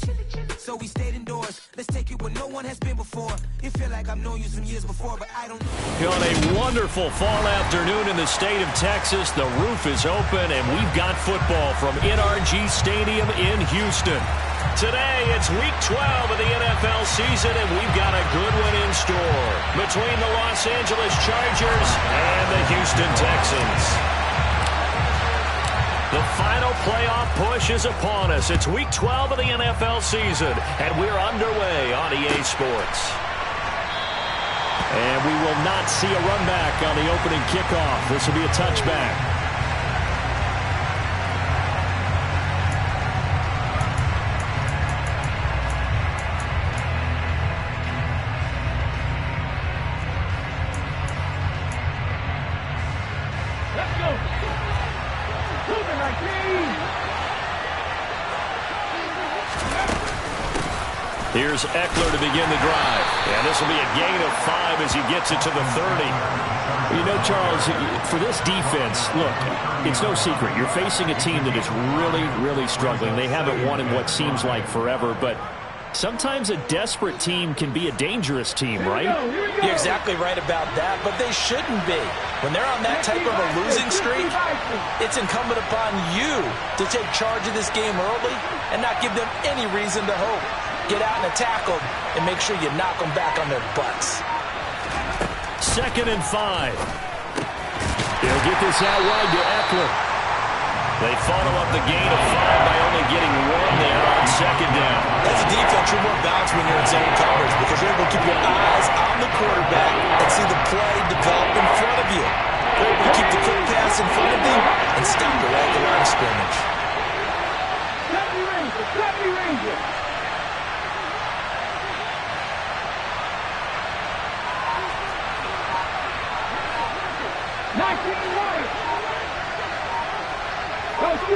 outdoors. So we stayed indoors. Let's take it where no one has been before. It feel like I've known you some years before, but I don't know. On a wonderful fall afternoon in the state of Texas, the roof is open, and we've got football from NRG Stadium in Houston. Today, it's Week 12 of the NFL season, and we've got a good one in store between the Los Angeles Chargers and the Houston Texans. The final playoff push is upon us. It's Week 12 of the NFL season, and we're underway on EA Sports. And we will not see a run back on the opening kickoff. This will be a touchback. Here's Eckler to begin the drive. And this will be a gain of 5 as he gets it to the 30. You know, Charles, for this defense, look, it's no secret. You're facing a team that is really, really struggling. They haven't won in what seems like forever, but sometimes a desperate team can be a dangerous team, right? You're exactly right about that, but they shouldn't be. When they're on that type of a losing streak, it's incumbent upon you to take charge of this game early and not give them any reason to hope. Get out and attack them and make sure you knock them back on their butts. 2nd and 5. They'll get this out wide to Eckler. They follow up the gain of 5 by only getting 1 there on 2nd down. As a defense, you're more balanced when you're in zone coverage because you're able to keep your eyes on the quarterback and see the play develop in front of you. You're able to keep the quick pass in front of them and stop it at the line of scrimmage.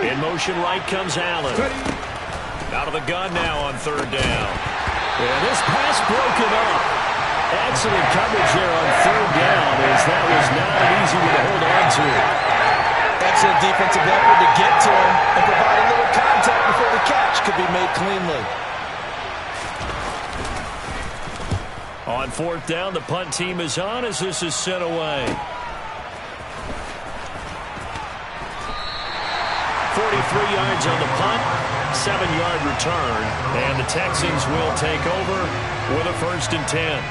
In motion right comes Allen. Out of the gun now on 3rd down. And this pass broken up. Excellent coverage there on 3rd down as that was not an easy one to hold on to. Excellent defensive effort to get to him and provide a little contact before the catch could be made cleanly. On 4th down, the punt team is on as this is sent away. 43 yards on the punt, 7-yard return, and the Texans will take over with a 1st and 10.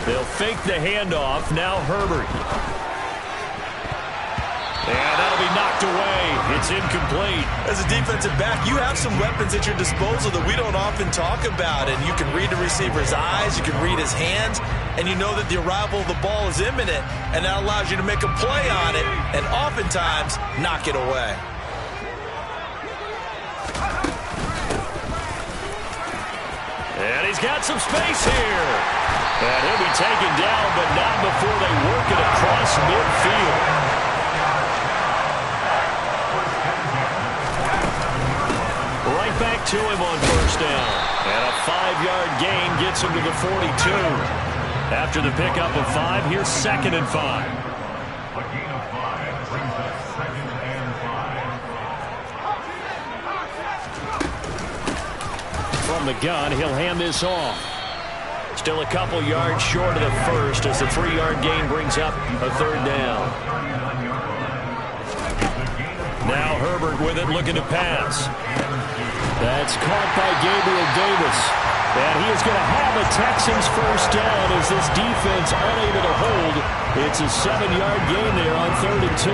They'll fake the handoff. Now Herbert. And that'll be knocked away. It's incomplete. As a defensive back, you have some weapons at your disposal that we don't often talk about. And you can read the receiver's eyes, you can read his hands, and you know that the arrival of the ball is imminent, and that allows you to make a play on it and oftentimes knock it away. And he's got some space here. And he'll be taken down, but not before they work it across midfield. Back to him on 1st down. And a 5-yard gain gets him to the 42. After the pickup of 5, here's 2nd and 5. A gain of 5 brings us 2nd and 5. From the gun, he'll hand this off. Still a couple yards short of the 1st as the 3-yard gain brings up a 3rd down. Now Herbert with it, looking to pass. That's caught by Gabriel Davis. And he is going to have a Texans 1st down as this defense unable to hold. It's a 7-yard gain there on 3rd and 2.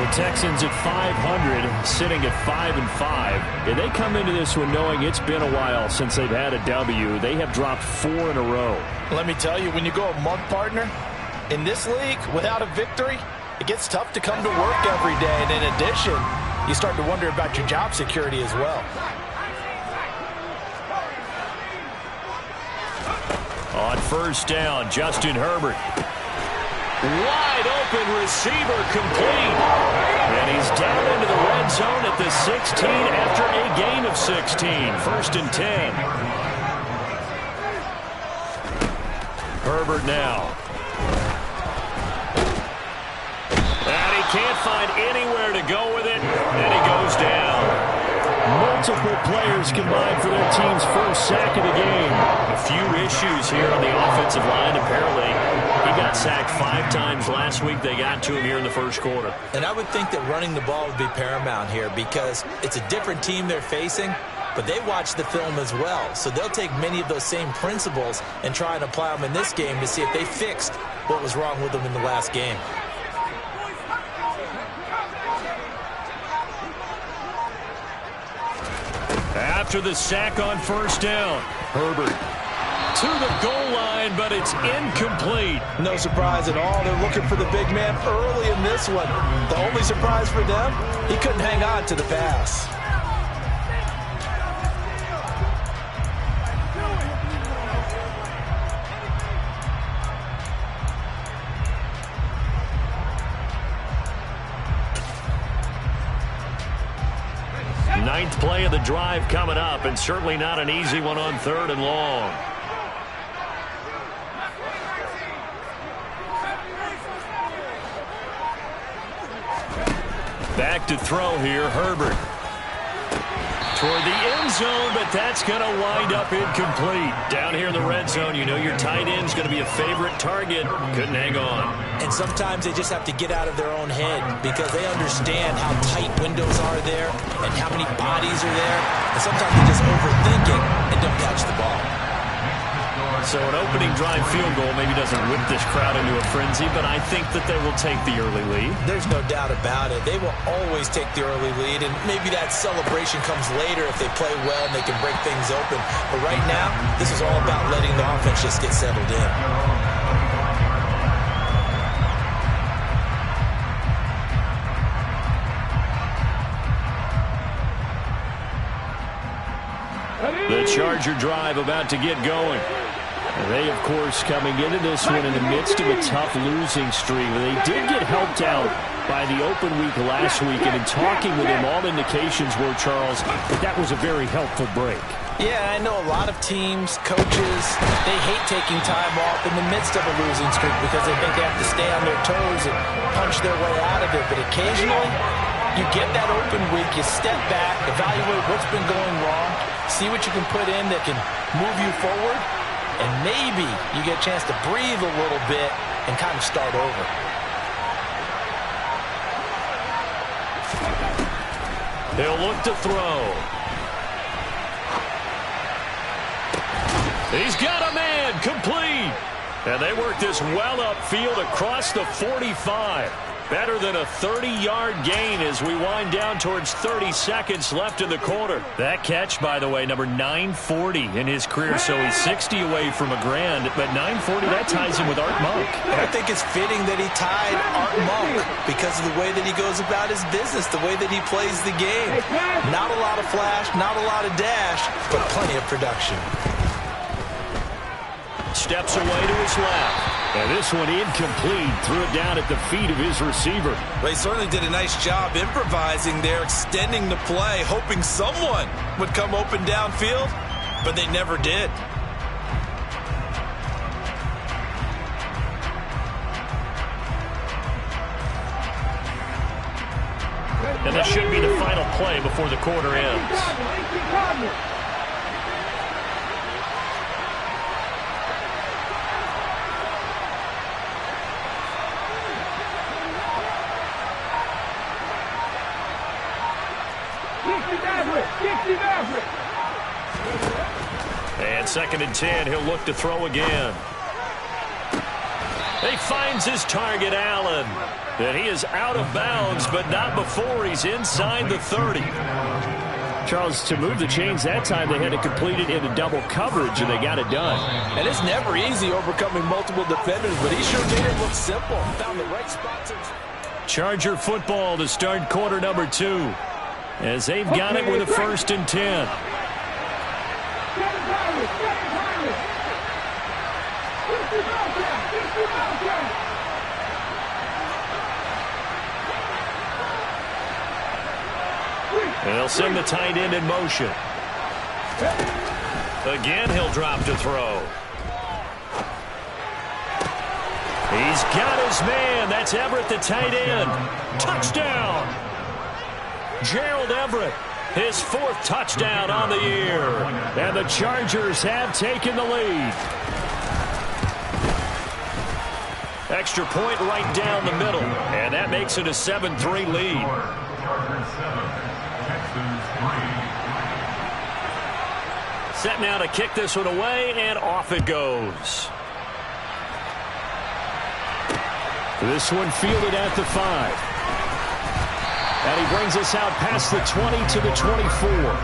The Texans at 500, sitting at 5-5. And they come into this one knowing it's been a while since they've had a W. They have dropped 4 in a row. Let me tell you, when you go a month, partner, in this league, without a victory, it gets tough to come to work every day. And in addition, you start to wonder about your job security as well. On 1st down, Justin Herbert. Wide open receiver complete. And he's down into the at the 16 after a gain of 16. First and 10. Herbert now. And he can't find anywhere to go with it, and he goes down. Multiple players combined for their team's first sack of the game. A few issues here on the offensive line. Apparently, he got sacked 5 times last week. They got to him here in the first quarter. And I would think that running the ball would be paramount here because it's a different team they're facing, but they watch the film as well. So they'll take many of those same principles and try and apply them in this game to see if they fixed what was wrong with them in the last game. After the sack on first down, Herbert to the goal line, but it's incomplete. No surprise at all. They're looking for the big man early in this one. The only surprise for them, he couldn't hang on to the pass. Ninth play of the drive coming up, and certainly not an easy one on 3rd and long. Back to throw here, Herbert. Toward the end zone, but that's going to wind up incomplete. Down here in the red zone, you know your tight end's going to be a favorite target. Couldn't hang on. And sometimes they just have to get out of their own head because they understand how tight windows are there and how many bodies are there. And sometimes they just overthink it and don't catch the ball. So an opening drive field goal maybe doesn't whip this crowd into a frenzy, but I think that they will take the early lead. There's no doubt about it. They will always take the early lead, and maybe that celebration comes later if they play well and they can break things open. But right now, this is all about letting the offense just get settled in. The Charger drive about to get going. They, of course, coming into this one in the midst of a tough losing streak. They did get helped out by the open week last week, and in talking with him, all indications were, Charles, that was a very helpful break. Yeah, I know a lot of teams, coaches, they hate taking time off in the midst of a losing streak because they think they have to stay on their toes and punch their way out of it. But occasionally, you get that open week, you step back, evaluate what's been going wrong, see what you can put in that can move you forward, and maybe you get a chance to breathe a little bit and kind of start over. He'll look to throw. He's got a man, complete. And they work this well upfield across the 45. Better than a 30-yard gain as we wind down towards 30 seconds left in the quarter. That catch, by the way, number 940 in his career, so he's 60 away from a grand, but 940, that ties him with Art Monk. And I think it's fitting that he tied Art Monk because of the way that he goes about his business, the way that he plays the game. Not a lot of flash, not a lot of dash, but plenty of production. Steps away to his left. And this one incomplete. Threw it down at the feet of his receiver. Well, he certainly did a nice job improvising there, extending the play, hoping someone would come open downfield, but they never did. And this should be the final play before the quarter ends. And 2nd and 10, he'll look to throw again. He finds his target, Allen. And he is out of bounds, but not before he's inside the 30. Charles, to move the chains that time, they had to complete it into double coverage, and they got it done. And it's never easy overcoming multiple defenders, but he sure made it look simple. Found the right spots. Charger football to start quarter number 2. As they've got it with a 1st and 10. And they'll send the tight end in motion. Again, he'll drop to throw. He's got his man. That's Everett, the tight end. Touchdown. Gerald Everett, his 4th touchdown on the year. And the Chargers have taken the lead. Extra point right down the middle. And that makes it a 7-3 lead. Chargers 7, Texans 3. Set now to kick this one away, and off it goes. This one fielded at the 5. And he brings us out past the 20 to the 24.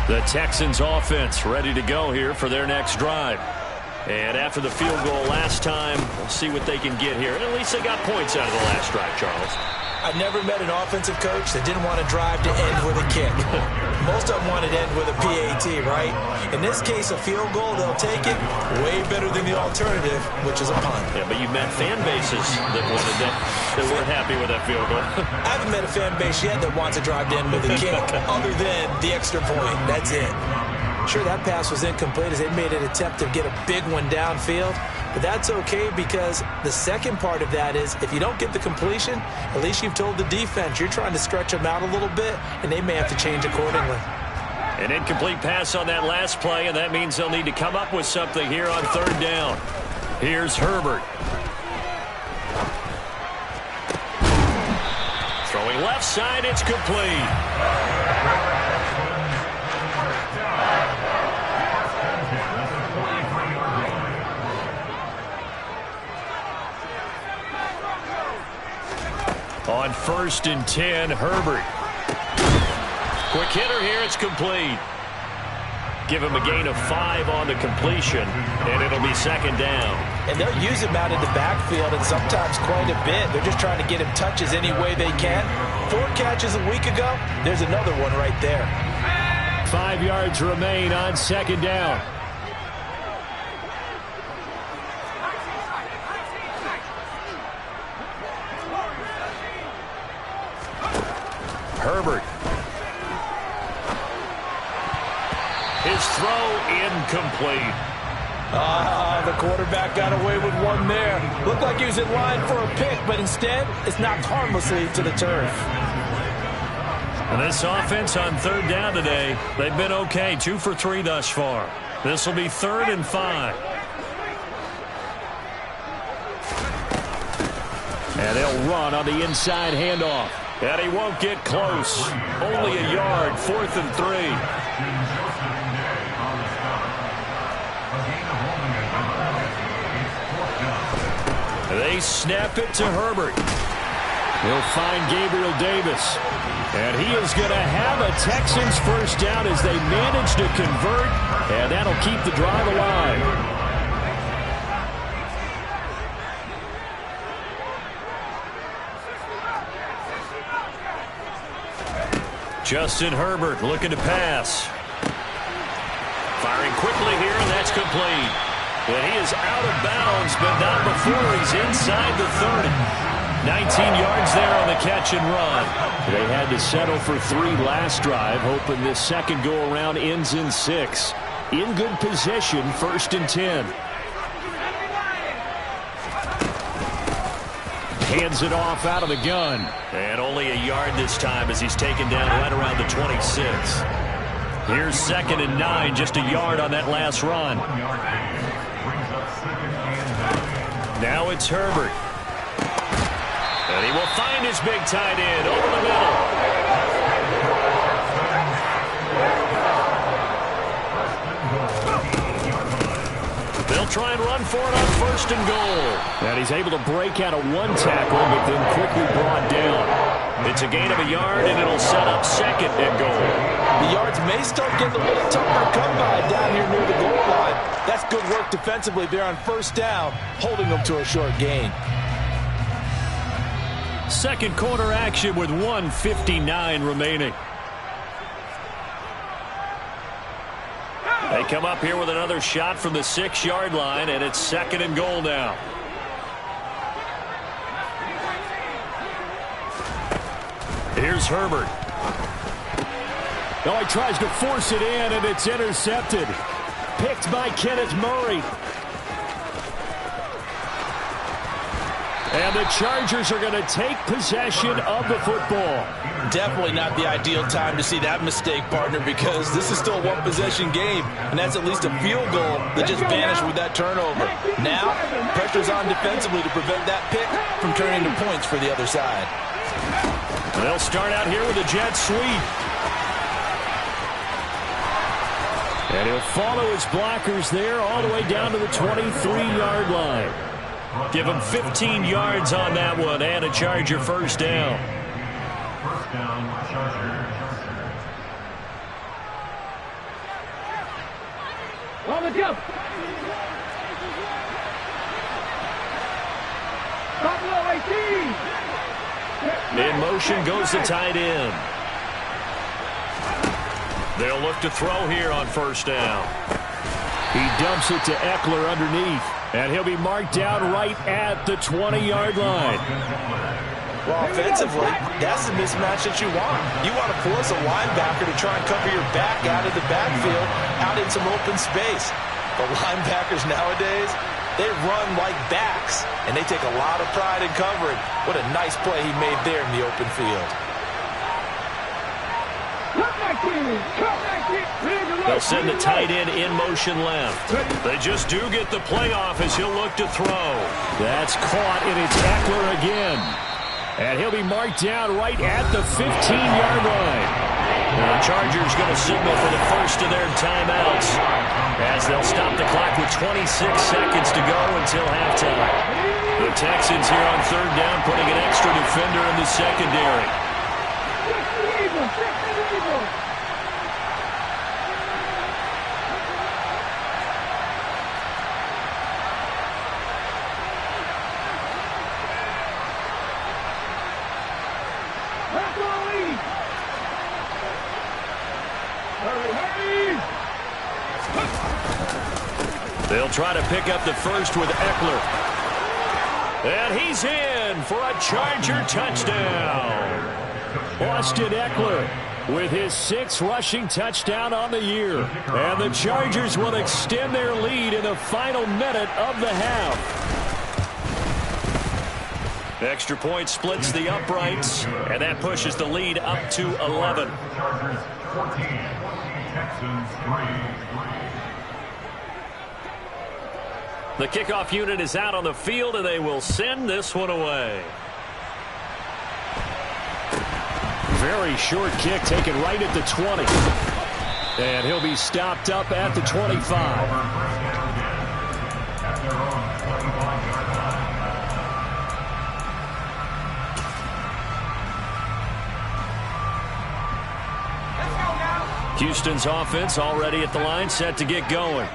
The Texans offense ready to go here for their next drive. And after the field goal last time, we'll see what they can get here. At least they got points out of the last drive, Charles. I've never met an offensive coach that didn't want to drive to end with a kick. Most of them wanted to end with a PAT, right? In this case, a field goal, they'll take it. Way better than the alternative, which is a punt. Yeah, but you've met fan bases that wanted that weren't happy with that field goal. I haven't met a fan base yet that wants to drive to end with a kick, other than the extra point. That's it. Sure, that pass was incomplete as they made an attempt to get a big one downfield. But that's okay because the second part of that is if you don't get the completion, at least you've told the defense you're trying to stretch them out a little bit, and they may have to change accordingly. An incomplete pass on that last play, and that means they'll need to come up with something here on 3rd down. Here's Herbert. Throwing left side, it's complete. On 1st and 10, Herbert. Quick hitter here, it's complete. Give him a gain of 5 on the completion, and it'll be 2nd down. And they'll use him out in the backfield, and sometimes quite a bit. They're just trying to get him touches any way they can. 4 catches a week ago, there's another one right there. 5 yards remain on 2nd down. Herbert. His throw incomplete. The quarterback got away with one there. Looked like he was in line for a pick, but instead, it's knocked harmlessly to the turf. And this offense on 3rd down today, they've been okay. 2 for 3 thus far. This will be 3rd and 5. And they'll run on the inside handoff. And he won't get close. Only a yard, 4th and 3. They snap it to Herbert. He'll find Gabriel Davis. And he is going to have a Texans 1st down as they manage to convert. And that'll keep the drive alive. Justin Herbert looking to pass. Firing quickly here, and that's complete. And he is out of bounds, but not before he's inside the 30. 19 yards there on the catch and run. They had to settle for 3 last drive, hoping this second go-around ends in 6. In good position, 1st and 10. Hands it off out of the gun. And only a yard this time as he's taken down right around the 26. Here's 2nd and 9, just a yard on that last run. Now it's Herbert. And he will find his big tight end over the middle. They'll try and run for it on 1st and goal. And he's able to break out of 1 tackle, but then quickly brought down. It's a gain of a yard, and it'll set up 2nd and goal. The yards may start getting a little tougher to come by down here near the goal line. That's good work defensively there on 1st down, holding them to a short gain. Second quarter action with 1:59 remaining. They come up here with another shot from the 6-yard line, and it's 2nd and goal now. Here's Herbert. Oh, he tries to force it in, and it's intercepted. Picked by Kenneth Murray. And the Chargers are going to take possession of the football. Definitely not the ideal time to see that mistake, partner, because this is still a one-possession game, and that's at least a field goal that just vanished with that turnover. Now, pressure's on defensively to prevent that pick from turning to points for the other side. They'll start out here with a jet sweep. And he'll follow his blockers there all the way down to the 23-yard line. Give him 15 yards on that one and a Charger first down. First down, Chargers. On the jump. In motion goes the tight end. They'll look to throw here on first down. He dumps it to Eckler underneath, and he'll be marked down right at the 20-yard line. Well, offensively, that's the mismatch that you want. You want to force a linebacker to try and cover your back out of the backfield, out in some open space. The linebackers nowadays, they run like backs, and they take a lot of pride in covering. What a nice play he made there in the open field. They'll send the tight end in motion left. They just do get the playoff as he'll look to throw. That's caught, and it's Eckler again. And he'll be marked down right at the 15-yard line. The Chargers going to signal for the first of their timeouts as they'll stop the clock with 26 seconds to go until halftime. The Texans here on third down putting an extra defender in the secondary. They'll try to pick up the first with Eckler. And he's in for a Charger touchdown. Austin Eckler with his 6th rushing touchdown on the year. And the Chargers will extend their lead in the final minute of the half. Extra point splits the uprights, and that pushes the lead up to 11. Chargers 14, Texans 3. The kickoff unit is out on the field, and they will send this one away. Very short kick taken right at the 20. And he'll be stopped up at the 25. Houston's offense already at the line, set to get going.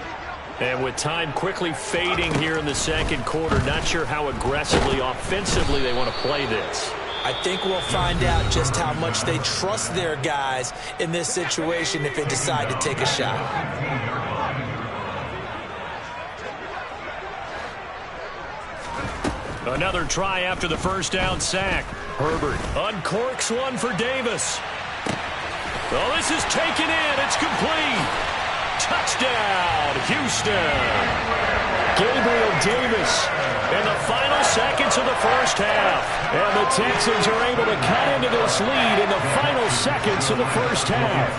And with time quickly fading here in the second quarter, not sure how aggressively, offensively they want to play this. I think we'll find out just how much they trust their guys in this situation if they decide to take a shot. Another try after the first down sack. Herbert uncorks one for Davis. Oh, this is taken in. It's complete. Touchdown, Houston. Gabriel Davis in the final seconds of the first half. And the Texans are able to cut into this lead in the final seconds of the first half.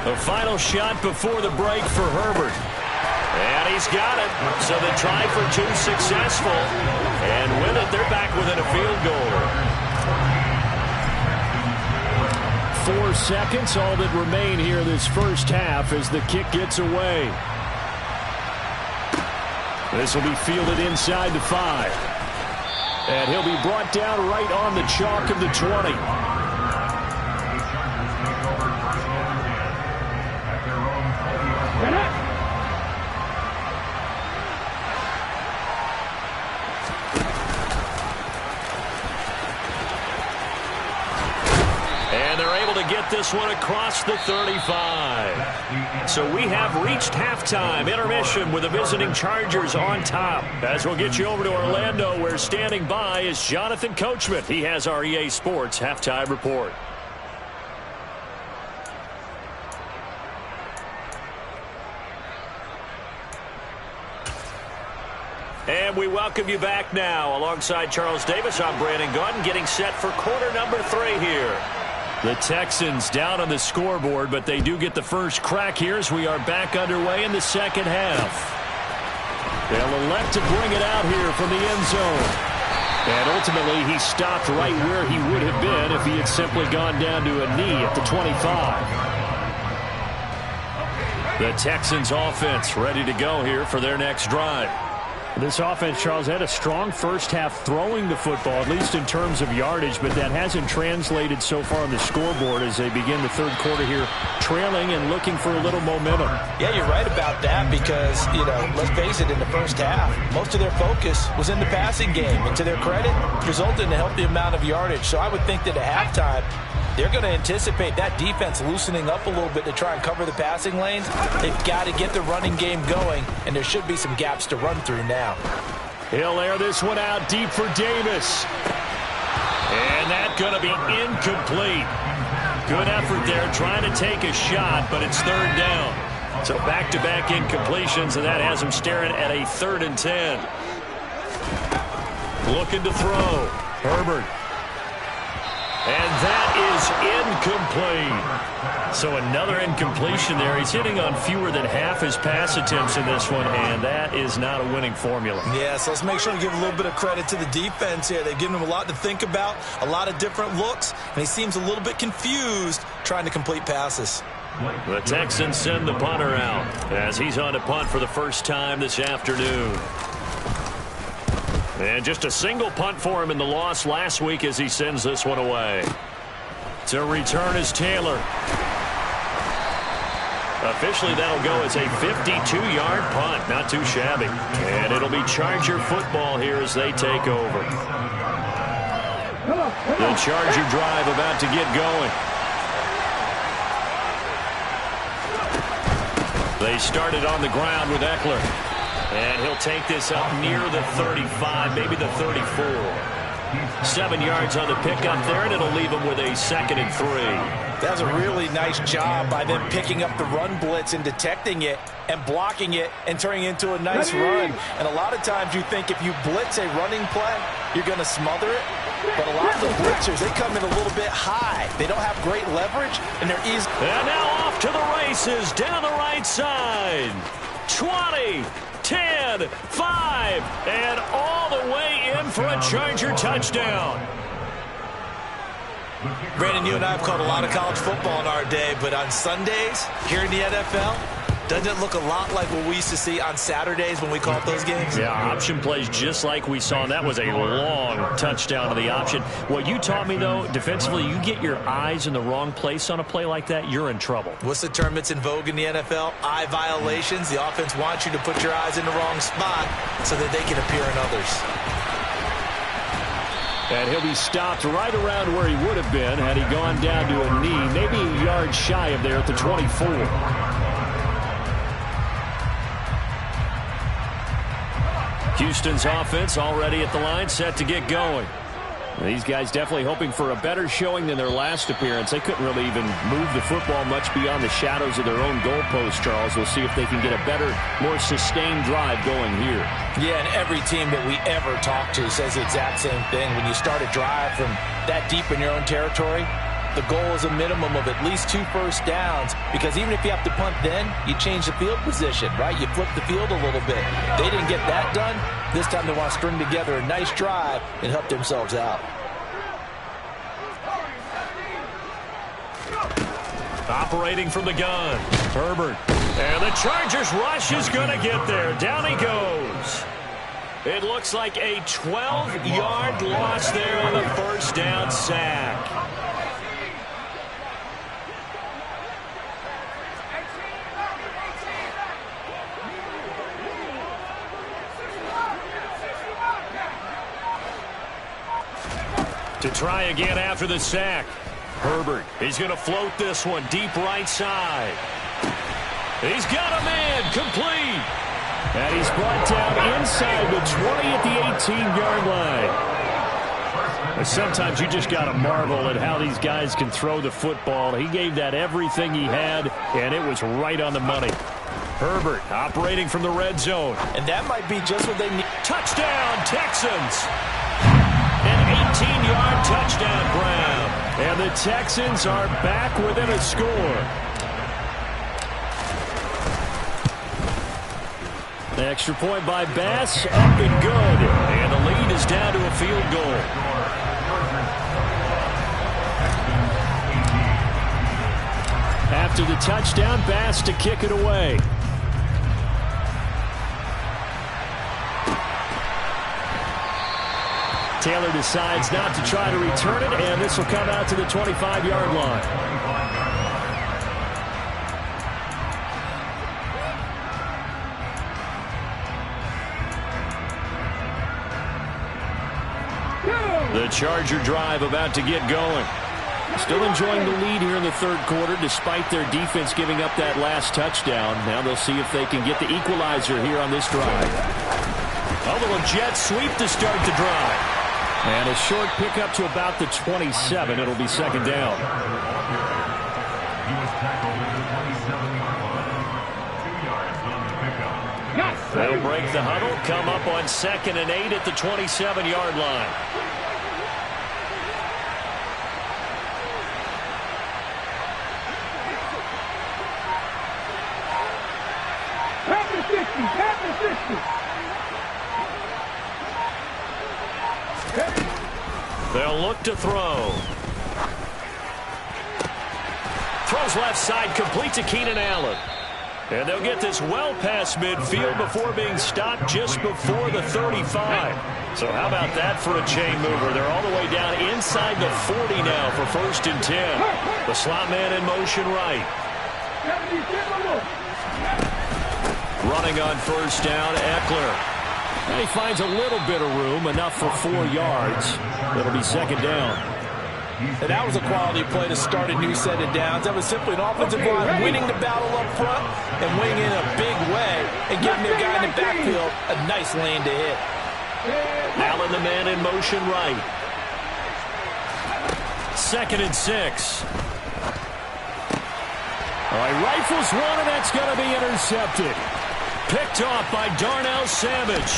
The final shot before the break for Herbert. And he's got it. So the try for 2 successful. And with it, they're back within a field goal. 4 seconds, all that remain here this first half as the kick gets away. This will be fielded inside the 5. And he'll be brought down right on the chalk of the 20. to get this one across the 35. So we have reached halftime intermission with the visiting Chargers on top. As we'll get you over to Orlando, where standing by is Jonathan Coachman. He has our EA Sports halftime report. And we welcome you back now. Alongside Charles Davis, I'm Brandon Gunn, getting set for quarter number 3 here. The Texans down on the scoreboard, but they do get the first crack here as we are back underway in the second half. They'll elect to bring it out here from the end zone. And ultimately, he stopped right where he would have been if he had simply gone down to a knee at the 25. The Texans offense ready to go here for their next drive. This offense, Charles, had a strong first half throwing the football, at least in terms of yardage, but that hasn't translated so far on the scoreboard as they begin the third quarter here, trailing and looking for a little momentum. Yeah, you're right about that because, let's face it, in the first half, most of their focus was in the passing game. And to their credit, resulted in a healthy amount of yardage. So I would think that at halftime, they're going to anticipate that defense loosening up a little bit to try and cover the passing lanes. They've got to get the running game going, and there should be some gaps to run through now. He'll air this one out deep for Davis. And that's going to be incomplete. Good effort there trying to take a shot, but it's third down. So back-to-back incompletions, and that has him staring at a 3rd and 10. Looking to throw. Herbert. And that is incomplete. So another incompletion there. He's hitting on fewer than half his pass attempts in this one, and that is not a winning formula. Yeah, so let's make sure to give a little bit of credit to the defense here. They've given him a lot to think about, a lot of different looks, and he seems a little bit confused trying to complete passes. The Texans send the punter out as he's on to punt for the first time this afternoon. And just a single punt for him in the loss last week as he sends this one away. To return is Taylor. Officially, that'll go as a 52-yard punt. Not too shabby. And it'll be Charger football here as they take over. The Charger drive about to get going. They started on the ground with Eckler. And he'll take this up near the 35, maybe the 34. 7 yards on the pickup there, and it'll leave him with a 2nd and 3. That's a really nice job by them picking up the run blitz and detecting it and blocking it and turning it into a nice run. And a lot of times you think if you blitz a running play, you're going to smother it. But a lot of the blitzers, they come in a little bit high. They don't have great leverage, and they're easy. And now off to the races down the right side. 20. 10, 5, and all the way in for a Charger touchdown. Brandon, you and I have called a lot of college football in our day, but on Sundays here in the NFL, doesn't it look a lot like what we used to see on Saturdays when we called those games? Yeah, option plays just like we saw. That was a long touchdown to the option. What you taught me, though, defensively, you get your eyes in the wrong place on a play like that, you're in trouble. What's the term that's in vogue in the NFL? Eye violations. The offense wants you to put your eyes in the wrong spot so that they can appear in others. And he'll be stopped right around where he would have been had he gone down to a knee, maybe a yard shy of there at the 24. Houston's offense already at the line, set to get going. These guys definitely hoping for a better showing than their last appearance. They couldn't really even move the football much beyond the shadows of their own goalpost, Charles. We'll see if they can get a better, more sustained drive going here. Yeah, and every team that we ever talk to says the exact same thing. When you start a drive from that deep in your own territory, the goal is a minimum of at least 2 first downs, because even if you have to punt then, you change the field position, right? You flip the field a little bit. They didn't get that done. This time they want to string together a nice drive and help themselves out. Operating from the gun, Herbert. And the Chargers rush is going to get there. Down he goes. It looks like a 12-yard loss there on the first down sack. To try again after the sack. Herbert, he's going to float this one deep right side. He's got a man, complete. And he's brought down inside the 20 at the 18-yard line. Sometimes you just got to marvel at how these guys can throw the football. He gave that everything he had, and it was right on the money. Herbert operating from the red zone. And that might be just what they need. Touchdown, Texans. An 18-yard touchdown grab. And the Texans are back within a score. The extra point by Bass, up and good. And the lead is down to a field goal. After the touchdown, Bass to kick it away. Taylor decides not to try to return it, and this will come out to the 25-yard line. The Charger drive about to get going. Still enjoying the lead here in the third quarter despite their defense giving up that last touchdown. Now they'll see if they can get the equalizer here on this drive. A little jet sweep to start the drive. And a short pickup to about the 27. It'll be second down. He was tackled at the 27-yard line. 2 yards on the pickup. They'll break the huddle, come up on 2nd and 8 at the 27-yard line. They'll look to throw. Throws left side, complete to Keenan Allen. And they'll get this well past midfield before being stopped just before the 35. So how about that for a chain mover? They're all the way down inside the 40 now for 1st and 10. The slot man in motion right. Running on 1st down, Eckler. And he finds a little bit of room, enough for 4 yards. It'll be second down. And that was a quality play to start a new set of downs. That was simply an offensive line winning the battle up front and winning in a big way and giving their guy in the backfield a nice lane to hit. Allen, the man in motion right. 2nd and 6. All right, rifles one, and that's going to be intercepted. Picked off by Darnell Savage.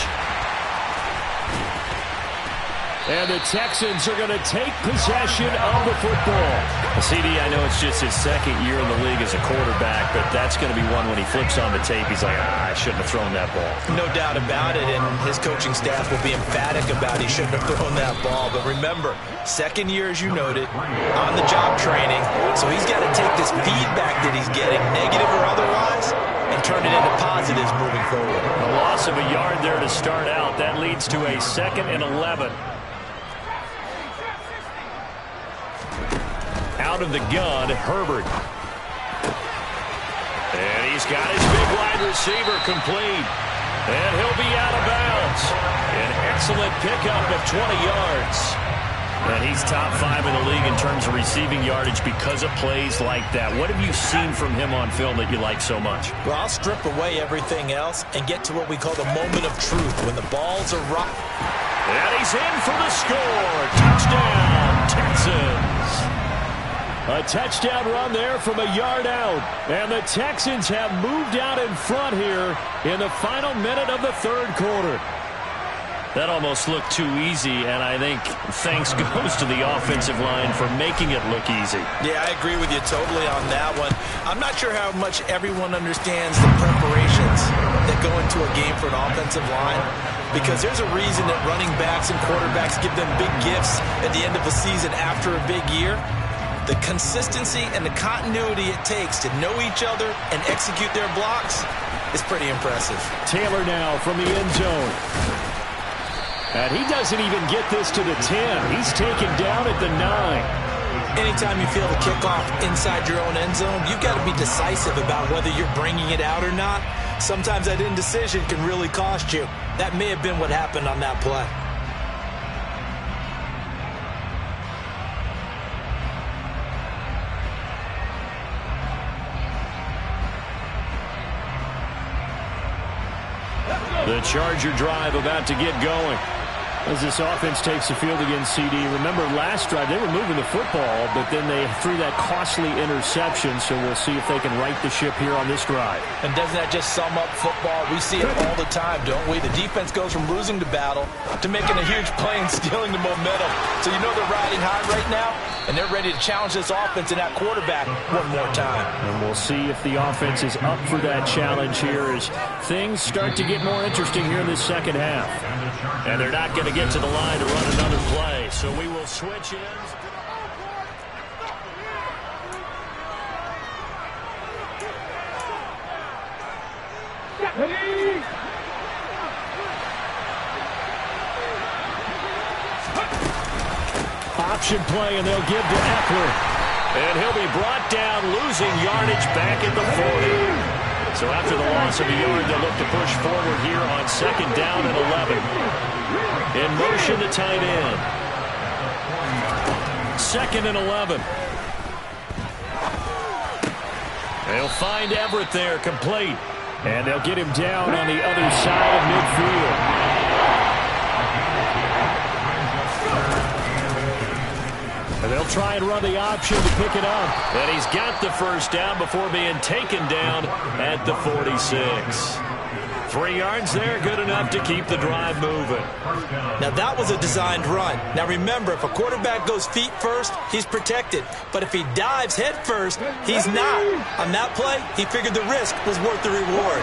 And the Texans are going to take possession of the football. CD, I know it's just his 2nd year in the league as a quarterback, but that's going to be one when he flips on the tape, he's like, I shouldn't have thrown that ball. No doubt about it, and his coaching staff will be emphatic about he shouldn't have thrown that ball. But remember, 2nd year, as you noted, on-the-job training, so he's got to take this feedback that he's getting, negative or otherwise, and turn it into positives moving forward. A loss of a yard there to start out. That leads to a 2nd and 11. Out of the gun, Herbert. And he's got his big wide receiver complete. And he'll be out of bounds. An excellent pickup of 20 yards. And he's top 5 in the league in terms of receiving yardage because of plays like that. What have you seen from him on film that you like so much? Well, I'll strip away everything else and get to what we call the moment of truth, when the balls are right. And he's in for the score. Touchdown, Texans. A touchdown run there from a yard out. And the Texans have moved out in front here in the final minute of the third quarter. That almost looked too easy, and I think thanks goes to the offensive line for making it look easy. Yeah, I agree with you totally on that one. I'm not sure how much everyone understands the preparations that go into a game for an offensive line, because there's a reason that running backs and quarterbacks give them big gifts at the end of a season after a big year. The consistency and the continuity it takes to know each other and execute their blocks is pretty impressive. Taylor now from the end zone. And he doesn't even get this to the 10. He's taken down at the 9. Anytime you feel the kickoff inside your own end zone, you've got to be decisive about whether you're bringing it out or not. Sometimes that indecision can really cost you. That may have been what happened on that play. The Charger drive about to get going. As this offense takes the field against CD, remember last drive they were moving the football, but then they threw that costly interception, so we'll see if they can right the ship here on this drive. And doesn't that just sum up football? We see it all the time, don't we? The defense goes from losing the battle to making a huge play and stealing the momentum. So you know they're riding high right now, and they're ready to challenge this offense and that quarterback one more time. And we'll see if the offense is up for that challenge here as things start to get more interesting here in this second half. And they're not going to get to the line to run another play, so we will switch ends. Option play, and they'll give to Eckler. And he'll be brought down, losing yardage back at the 40. So after the loss of a yard, they'll look to push forward here on second down and 11. In motion to tight end. Second and 11. They'll find Everett there, complete. And they'll get him down on the other side of midfield. And they'll try and run the option to pick it up. And he's got the first down before being taken down at the 46. 3 yards there, good enough to keep the drive moving. Now that was a designed run. Now remember, if a quarterback goes feet first, he's protected. But if he dives head first, he's not. On that play, he figured the risk was worth the reward.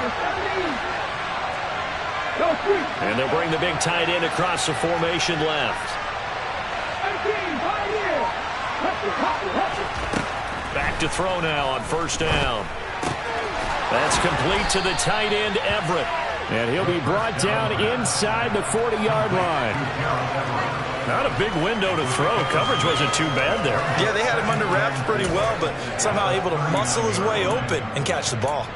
And they'll bring the big tight end across the formation left. Back to throw now on first down. That's complete to the tight end, Everett. And he'll be brought down inside the 40-yard line. Not a big window to throw. Coverage wasn't too bad there. Yeah, they had him under wraps pretty well, but somehow able to muscle his way open and catch the ball.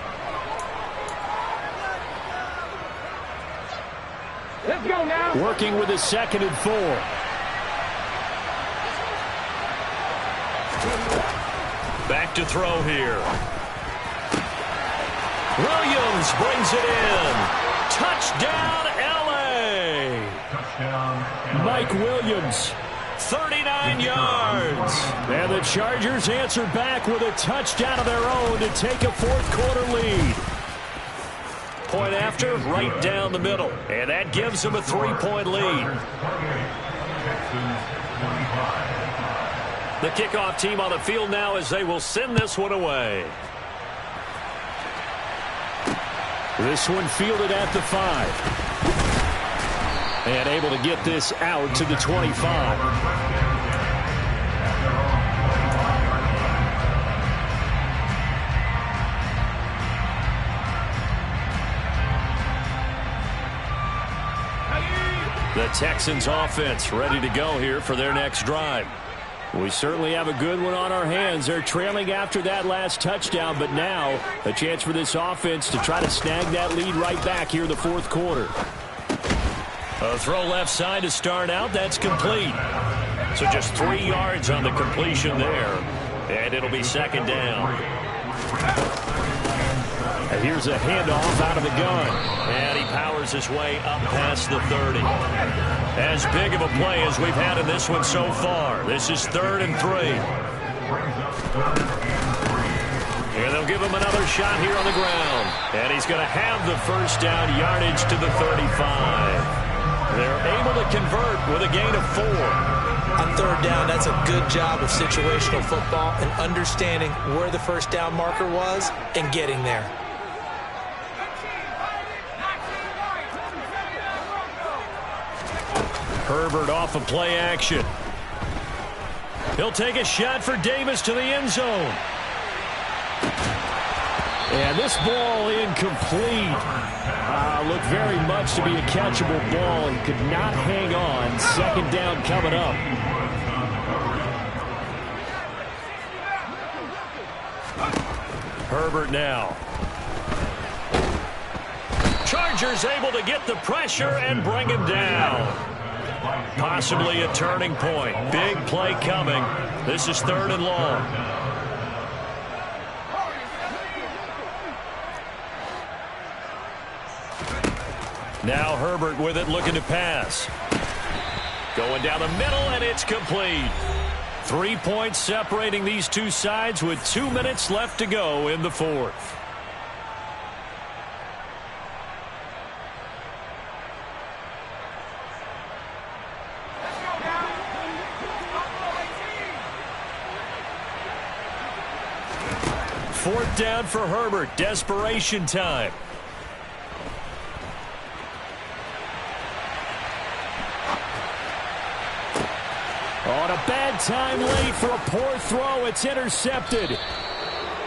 Let's go now. Working with a 2nd and 4. Back to throw here. Williams brings it in. Touchdown, L.A. Mike Williams. 39 yards. And the Chargers answer back with a touchdown of their own to take a fourth-quarter lead. Point after, right down the middle. And that gives them a 3-point lead. The kickoff team on the field now as they will send this one away. This one fielded at the 5. And able to get this out to the 25. The Texans offense ready to go here for their next drive. We certainly have a good one on our hands. They're trailing after that last touchdown, but now a chance for this offense to try to snag that lead right back here in the fourth quarter. A throw left side to start out. That's complete. So just 3 yards on the completion there. And it'll be second down. And here's a handoff out of the gun. And he powers his way up past the 30. As big of a play as we've had in this one so far. This is 3rd and 3. And they'll give him another shot here on the ground. And he's going to have the first down, yardage to the 35. They're able to convert with a gain of 4. On 3rd down, that's a good job of situational football and understanding where the first down marker was and getting there. Herbert off of play action. He'll take a shot for Davis to the end zone. And this ball incomplete. Looked very much to be a catchable ball. He could not hang on. Second down coming up. Herbert now. Chargers able to get the pressure and bring him down. Possibly a turning point. Big play coming. This is 3rd and long. Now Herbert with it, looking to pass. Going down the middle, and it's complete. 3 points separating these two sides with 2 minutes left to go in the fourth. Fourth down for Herbert. Desperation time. On a bad time late for a poor throw. It's intercepted.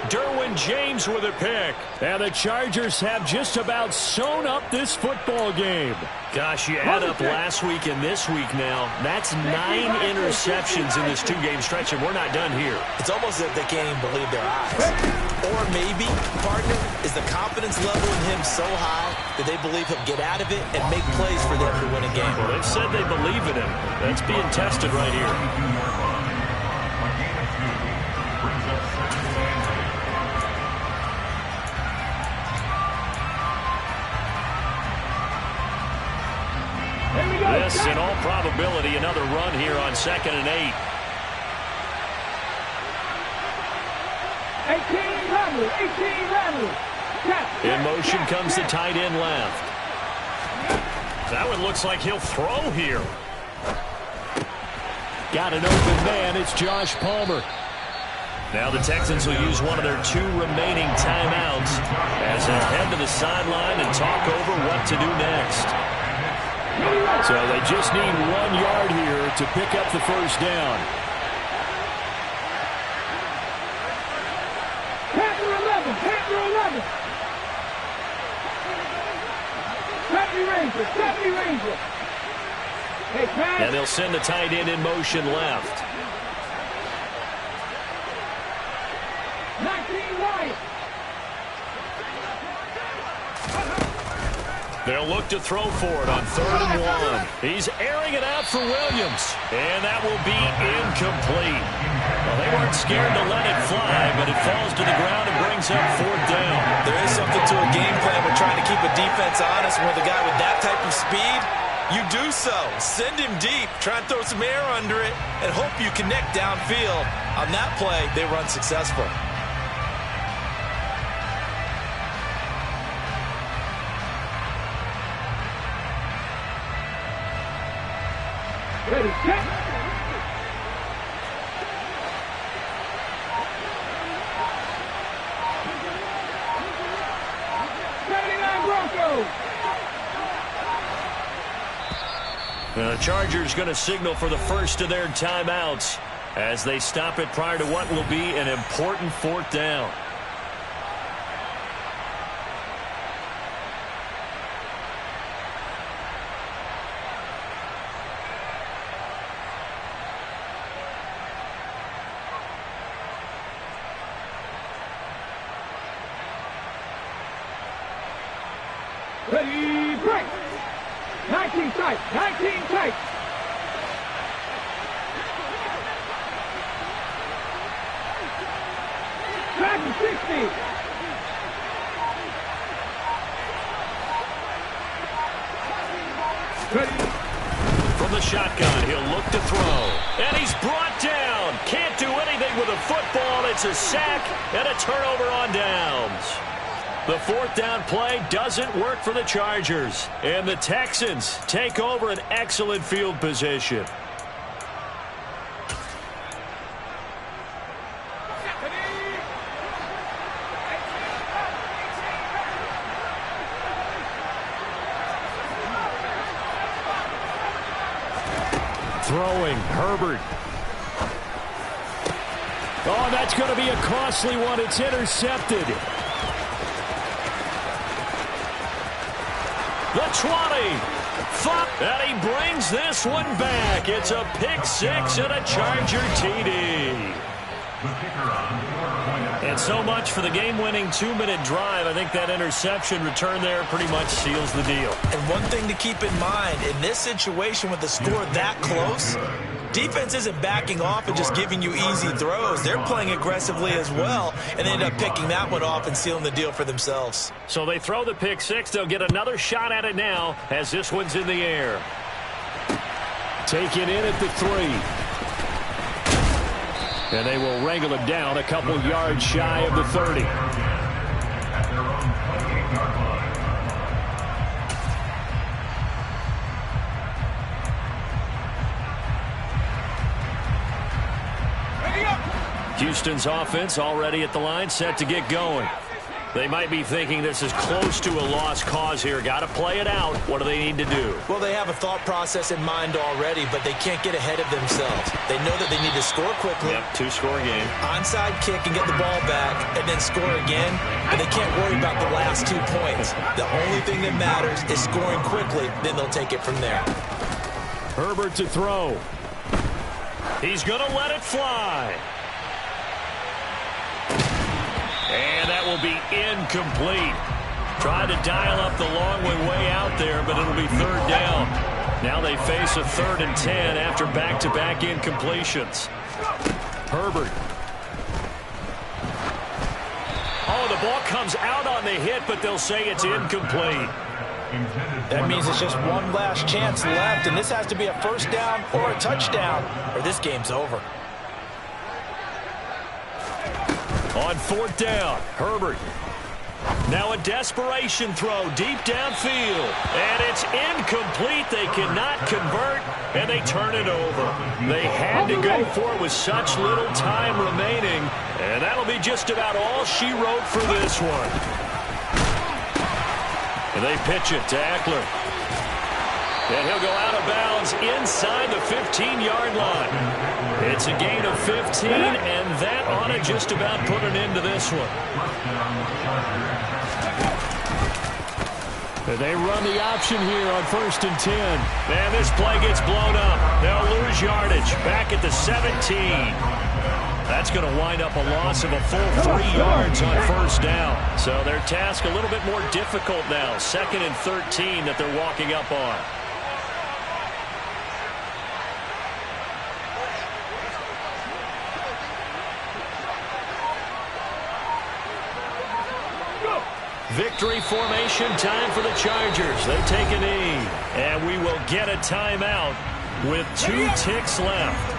Derwin James with a pick. And the Chargers have just about sewn up this football game. Gosh, you add up last week and this week now. That's 9 interceptions in this two-game stretch, and we're not done here. It's almost as if they can't even believe their eyes. Or maybe, partner, is the confidence level in him so high that they believe he'll get out of it and make plays for them to win a game. Well, they've said they believe in him. That's being tested right here. This, in all probability, another run here on 2nd and 8. 18 In motion comes the tight end left. That one looks like he'll throw here. Got an open man. It's Josh Palmer. Now the Texans will use one of their 2 remaining timeouts as they head to the sideline and talk over what to do next. So they just need 1 yard here to pick up the first down. Panther 11. Deputy Ranger. Hey, pass. And they'll send the tight end in motion left. 19 right. They'll look to throw for it on 3rd and 1. He's airing it out for Williams. And that will be incomplete. Well, they weren't scared to let it fly, but it falls to the ground and brings up 4th down. There is something to a game plan with trying to keep a defense honest. With a guy with that type of speed, you do so. Send him deep. Try and throw some air under it and hope you connect downfield. On that play, they run successful. Ready, set. The Chargers going to signal for the first of their timeouts as they stop it prior to what will be an important 4th down. Ready, break. 19 tight. Back to 60. Ready. From the shotgun, he'll look to throw. And he's brought down. Can't do anything with a football. It's a sack and a turnover on downs. The 4th down play doesn't work for the Chargers. And the Texans take over an excellent field position. Throwing, Herbert. Oh, that's going to be a costly one. It's intercepted. The 20. And he brings this one back. It's a pick 6 and a Charger TD. And so much for the game-winning 2-minute drive. I think that interception return there pretty much seals the deal. And one thing to keep in mind, in this situation with the score that close, Defense isn't backing off and just giving you easy throws. They're playing aggressively as well, and they end up picking that one off and sealing the deal for themselves. So they throw the pick six. They'll get another shot at it now as this one's in the air. Taken in at the 3. And they will wrangle it down a couple yards shy of the 30. At their own 28-yard line. Houston's offense already at the line, set to get going. They might be thinking this is close to a lost cause here. Got to play it out. What do they need to do? Well, they have a thought process in mind already, but they can't get ahead of themselves. They know that they need to score quickly. Yep, 2-score game. Onside kick and get the ball back, and then score again. But they can't worry about the last 2 points. The only thing that matters is scoring quickly. Then they'll take it from there. Herbert to throw. He's going to let it fly. And that will be incomplete. Tried to dial up the long way out there, but it'll be 3rd down. Now they face a 3rd and 10 after back-to-back incompletions. Herbert. Oh, the ball comes out on the hit, but they'll say it's incomplete. That means it's just one last chance left, and this has to be a 1st down or a touchdown, or this game's over. On 4th down, Herbert. Now a desperation throw deep downfield. And it's incomplete. They cannot convert, and they turn it over. They had to go for it with such little time remaining. And that'll be just about all she wrote for this one. And they pitch it to Eckler. And he'll go out of bounds inside the 15-yard line. It's a gain of 15, and that ought to just about put an end to this one. And they run the option here on 1st and 10. And this play gets blown up. They'll lose yardage back at the 17. That's going to wind up a loss of a full 3 yards on 1st down. So their task a little bit more difficult now. 2nd and 13 that they're walking up on. Victory formation time for the Chargers. They take a knee, and we will get a timeout with 2 ticks left.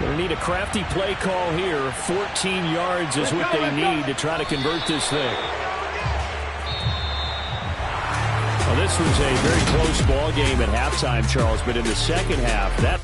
Going to need a crafty play call here. 14 yards is what they need to try to convert this thing. Well, this was a very close ball game at halftime, Charles, but in the second half, that